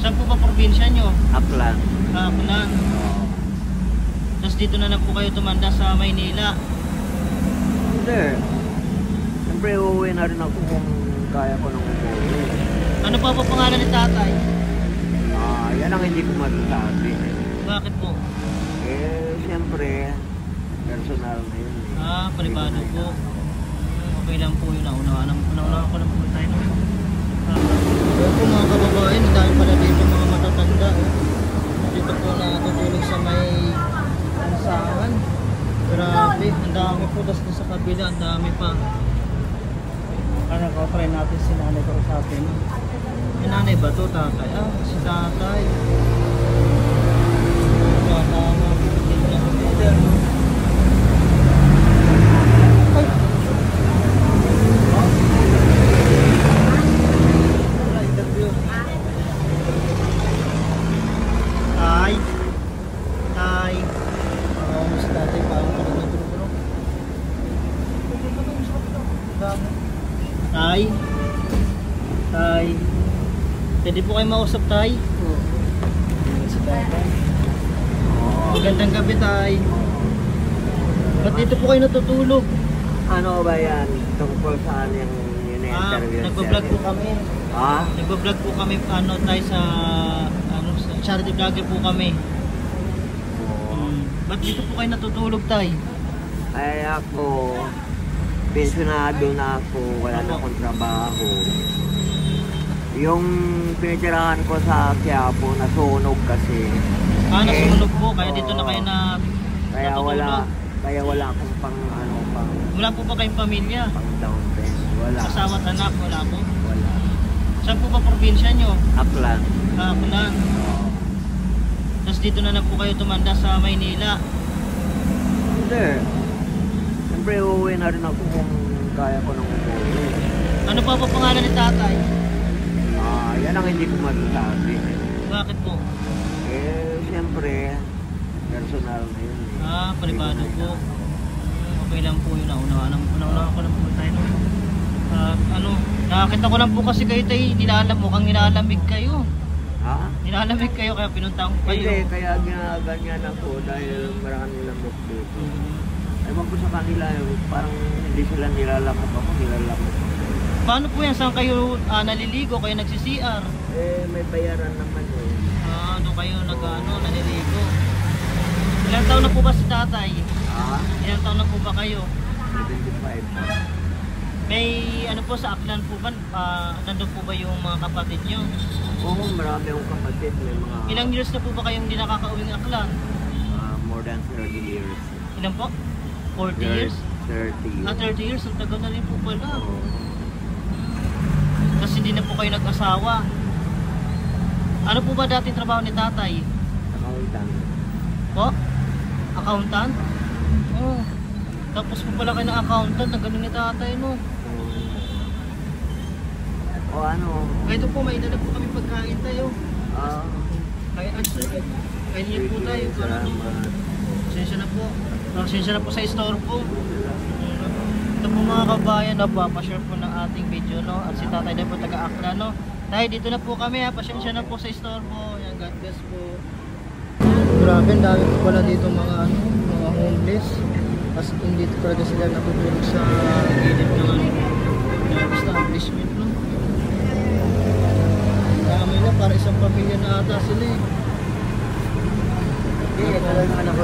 Saan po ba probinsya nyo? Aklan. Aklan. Tapos dito na lang po kayo tumanda sa Maynila. Hindi. Siyempre uuwi na rin ako kung kaya ko nang umuwi. Ano pa po pangalan ni tatay? Yan ang hindi ko masasabi. Bakit po? Siyempre, personal na yun. Privado po. Okay lang po yun. Nauna ko lang po tayo. Ayan po mga kababayan, ang dami pala dito mga matatanda. Dito po natutulog sa may lansangan. Grabe, ang dami po. Tapos sa kabila, ang dami pa. Try natin si nanay ko usapin. Yung nanay ba ito, tatay? Si tatay. Tama. Tay. Pwede po kayo mausap, tay? Oo. Si tatay. Magandang gabi, tay. Ba't dito po kayo natutulog? Ano ba yan? Tungkol saan yung interview? Nagbablog po kami. Nagbablog po kami, tay, sa charity vlogger po kami. Ba't dito po kayo natutulog, tay? Ay ako, pensionado na ako, wala na akong trabaho. Yung pinitirahan ko sa Quiapo, nasunog kasi. Nasunog po, kaya dito na kayo na Kaya wala akong pang. Wala po ba kayong pamilya? Pang down payment, wala. Asawa at anak, wala po? Wala. Saan po ba probinsya nyo? Aklan. Aklan. Tapos dito na lang po kayo tumanda sa Maynila. Hindi. Siyempre uuwi na rin ako kung kaya ko nang umuwi. Ano pa pangalan ni tatay? Yan ang hindi ko masasabi. Bakit po? Siyempre, personal na yun. Privado po. Okay lang po yun. Nauna ko lang po tayo. Nakakita ko lang po kasi kayo tayo, mukhang nilalamig kayo. Nilalamig kayo kaya pinuntahan ko kayo. Hindi, kaya ginaganyan ako dahil maraming lamok dito. Ewan ko sa kanila, parang hindi sila nilalamok ako, nilalamok ako. Paano po yan? Saan kayo naliligo? Kayo nagsi-CR? May bayaran naman eh. Doon kayo naliligo. Ilang taon na po ba si tatay? Ilang taon na po ba kayo? 75. May po sa Aklan po ba? Nandun po ba yung mga kapatid nyo? Oo, marami akong kapatid. May mga... Ilang years na po ba kayong hindi nakaka-uwing Aklan? More than 30 years. Ilan po? 40 years? 30 years. 30 years? Ang tagal na rin po pala. Tapos hindi na po kayo nag-asawa. Ano po ba dating trabaho ni tatay? Accountant. Po? Accountant? Tapos po pala kayo ng accountant. Ang galing ni tatay, no? Ito po, may dala po kami pagkain tayo. Kain niyo po tayo. Pasensya na po. Pasensya na po sa store po. Ito po mga kabayan, papashare po ng ating video, no? At si tatay na po taga-Aklan, no? Tayo, dito na po kami, ha? Pasensya na po sa store po. Yan, God bless po. Grabe, ang dami po pala dito mga homeless. Tapos dito talaga sila natutulog sa gilid ng establishment, no? Dami na, para isang pamilya na ata sila, eh. Talagang ako